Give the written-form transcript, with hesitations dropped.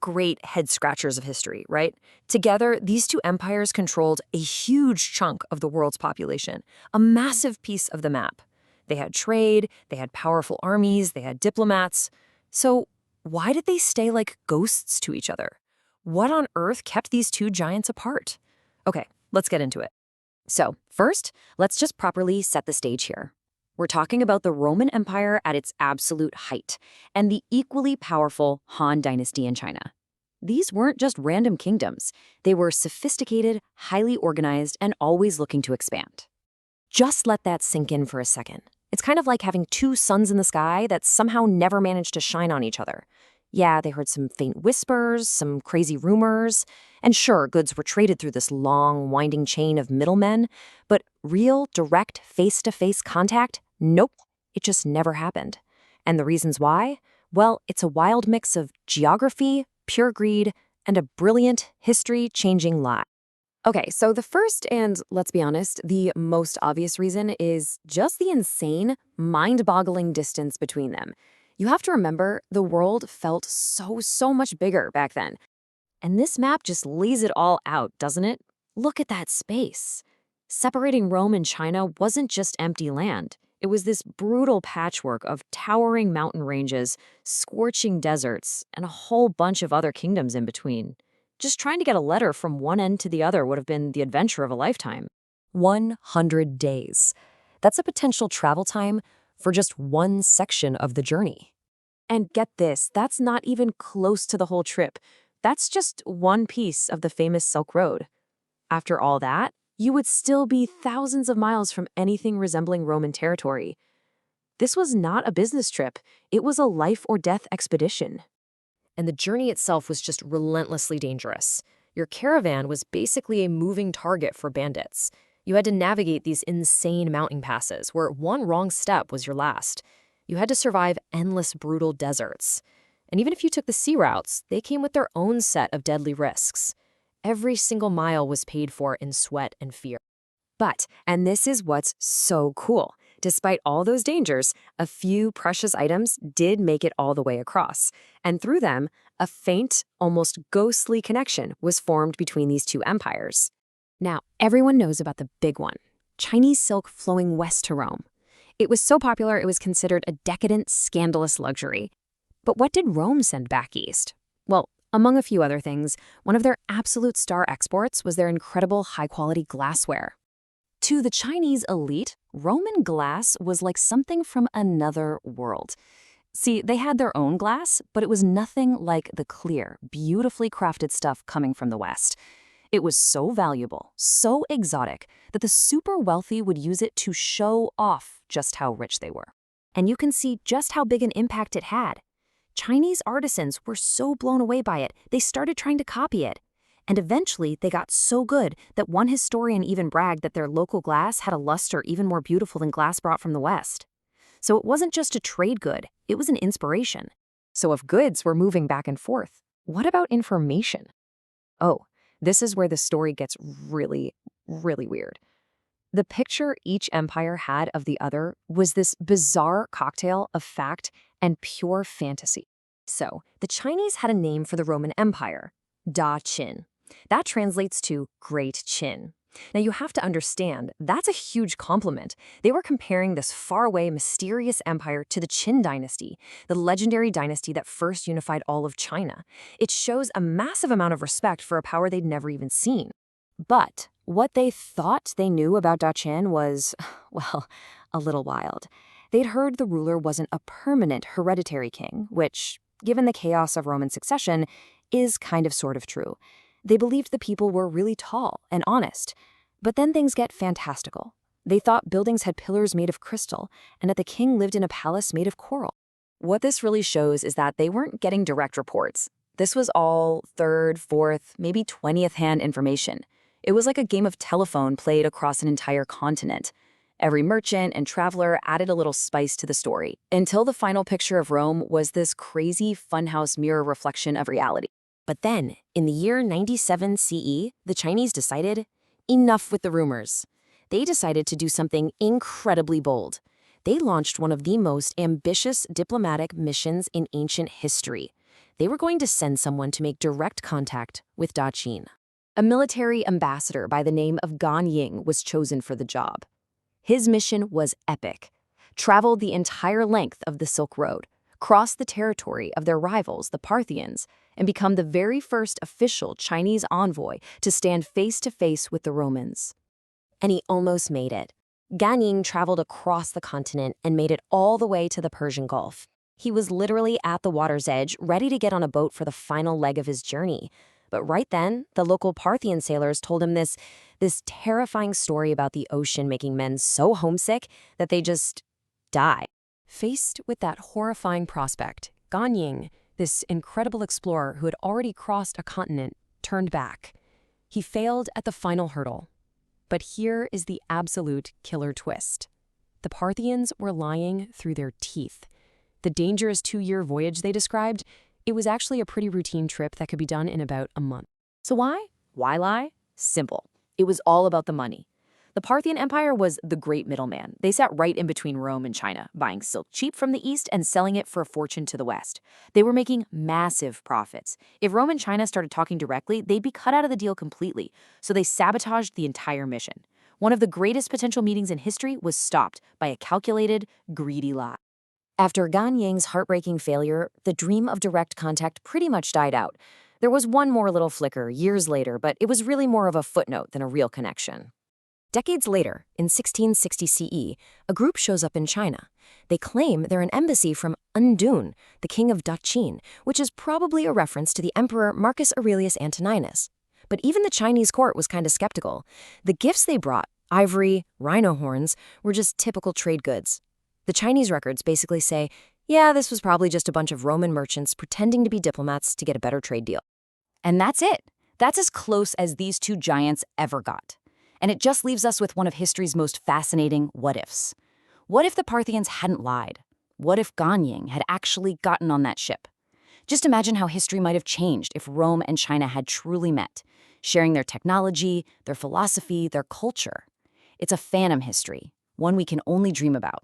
great head-scratchers of history, right? Together, these two empires controlled a huge chunk of the world's population, a massive piece of the map. They had trade, they had powerful armies, they had diplomats. So why did they stay like ghosts to each other? What on earth kept these two giants apart? Okay, let's get into it. So first, let's just properly set the stage here. We're talking about the Roman Empire at its absolute height and the equally powerful Han Dynasty in China. These weren't just random kingdoms. They were sophisticated, highly organized, and always looking to expand. Just let that sink in for a second. It's kind of like having two suns in the sky that somehow never managed to shine on each other. Yeah, they heard some faint whispers, some crazy rumors, and sure, goods were traded through this long, winding chain of middlemen, but real, direct, face-to-face contact? Nope, it just never happened. And the reasons why? Well, it's a wild mix of geography, pure greed, and a brilliant, history-changing lie. Okay, so the first and, let's be honest, the most obvious reason is just the insane, mind-boggling distance between them. You have to remember, the world felt so much bigger back then. And this map just lays it all out, doesn't it? Look at that space. Separating Rome and China wasn't just empty land. It was this brutal patchwork of towering mountain ranges, scorching deserts, and a whole bunch of other kingdoms in between. Just trying to get a letter from one end to the other would have been the adventure of a lifetime. 100 days. That's a potential travel time for just one section of the journey. And get this, that's not even close to the whole trip. That's just one piece of the famous Silk Road. After all that, you would still be thousands of miles from anything resembling Roman territory. This was not a business trip. It was a life-or-death expedition. And the journey itself was just relentlessly dangerous. Your caravan was basically a moving target for bandits. You had to navigate these insane mountain passes where one wrong step was your last. You had to survive endless brutal deserts. And even if you took the sea routes, they came with their own set of deadly risks. Every single mile was paid for in sweat and fear. But, and this is what's so cool, despite all those dangers, a few precious items did make it all the way across. And through them, a faint, almost ghostly connection was formed between these two empires. Now, everyone knows about the big one, Chinese silk flowing west to Rome. It was so popular it was considered a decadent, scandalous luxury. But what did Rome send back east? Well, among a few other things, one of their absolute star exports was their incredible high-quality glassware. To the Chinese elite, Roman glass was like something from another world. See, they had their own glass, but it was nothing like the clear, beautifully crafted stuff coming from the West. It was so valuable, so exotic, that the super wealthy would use it to show off just how rich they were. And you can see just how big an impact it had. Chinese artisans were so blown away by it, they started trying to copy it. And eventually, they got so good that one historian even bragged that their local glass had a luster even more beautiful than glass brought from the West. So it wasn't just a trade good, it was an inspiration. So if goods were moving back and forth, what about information? Oh, this is where the story gets really weird. The picture each empire had of the other was this bizarre cocktail of fact and pure fantasy. So, the Chinese had a name for the Roman Empire, Da Qin. That translates to Great Qin. Now, you have to understand, that's a huge compliment. They were comparing this faraway, mysterious empire to the Qin dynasty, the legendary dynasty that first unified all of China. It shows a massive amount of respect for a power they'd never even seen. But what they thought they knew about Da Qin was, well, a little wild. They'd heard the ruler wasn't a permanent hereditary king, which, given the chaos of Roman succession, is kind of sort of true. They believed the people were really tall and honest. But then things get fantastical. They thought buildings had pillars made of crystal, and that the king lived in a palace made of coral. What this really shows is that they weren't getting direct reports. This was all third, fourth, maybe 20th hand information. It was like a game of telephone played across an entire continent. Every merchant and traveler added a little spice to the story, until the final picture of Rome was this crazy funhouse mirror reflection of reality. But then, in the year 97 CE, the Chinese decided, enough with the rumors. They decided to do something incredibly bold. They launched one of the most ambitious diplomatic missions in ancient history. They were going to send someone to make direct contact with Daqin. A military ambassador by the name of Gan Ying was chosen for the job. His mission was epic. Travel the entire length of the Silk Road, cross the territory of their rivals, the Parthians, and become the very first official Chinese envoy to stand face-to-face with the Romans. And he almost made it. Gan Ying traveled across the continent and made it all the way to the Persian Gulf. He was literally at the water's edge, ready to get on a boat for the final leg of his journey. But right then, the local Parthian sailors told him this terrifying story about the ocean making men so homesick that they just die. Faced with that horrifying prospect, Gan Ying, this incredible explorer who had already crossed a continent, turned back. He failed at the final hurdle. But here is the absolute killer twist. The Parthians were lying through their teeth. The dangerous 2-year voyage they described, it was actually a pretty routine trip that could be done in about a month. So why? Why lie? Simple. It was all about the money. The Parthian Empire was the great middleman. They sat right in between Rome and China, buying silk cheap from the east and selling it for a fortune to the west. They were making massive profits. If Rome and China started talking directly, they'd be cut out of the deal completely, so they sabotaged the entire mission. One of the greatest potential meetings in history was stopped by a calculated, greedy lie. After Gan Ying's heartbreaking failure, the dream of direct contact pretty much died out. There was one more little flicker years later, but it was really more of a footnote than a real connection. Decades later, in 1660 CE, a group shows up in China. They claim they're an embassy from Han Dynasty, the king of Daqin, which is probably a reference to the emperor Marcus Aurelius Antoninus. But even the Chinese court was kind of skeptical. The gifts they brought, ivory, rhino horns, were just typical trade goods. The Chinese records basically say, yeah, this was probably just a bunch of Roman merchants pretending to be diplomats to get a better trade deal. And that's it. That's as close as these two giants ever got. And it just leaves us with one of history's most fascinating what-ifs. What if the Parthians hadn't lied? What if Gan Ying had actually gotten on that ship? Just imagine how history might have changed if Rome and China had truly met, sharing their technology, their philosophy, their culture. It's a phantom history, one we can only dream about.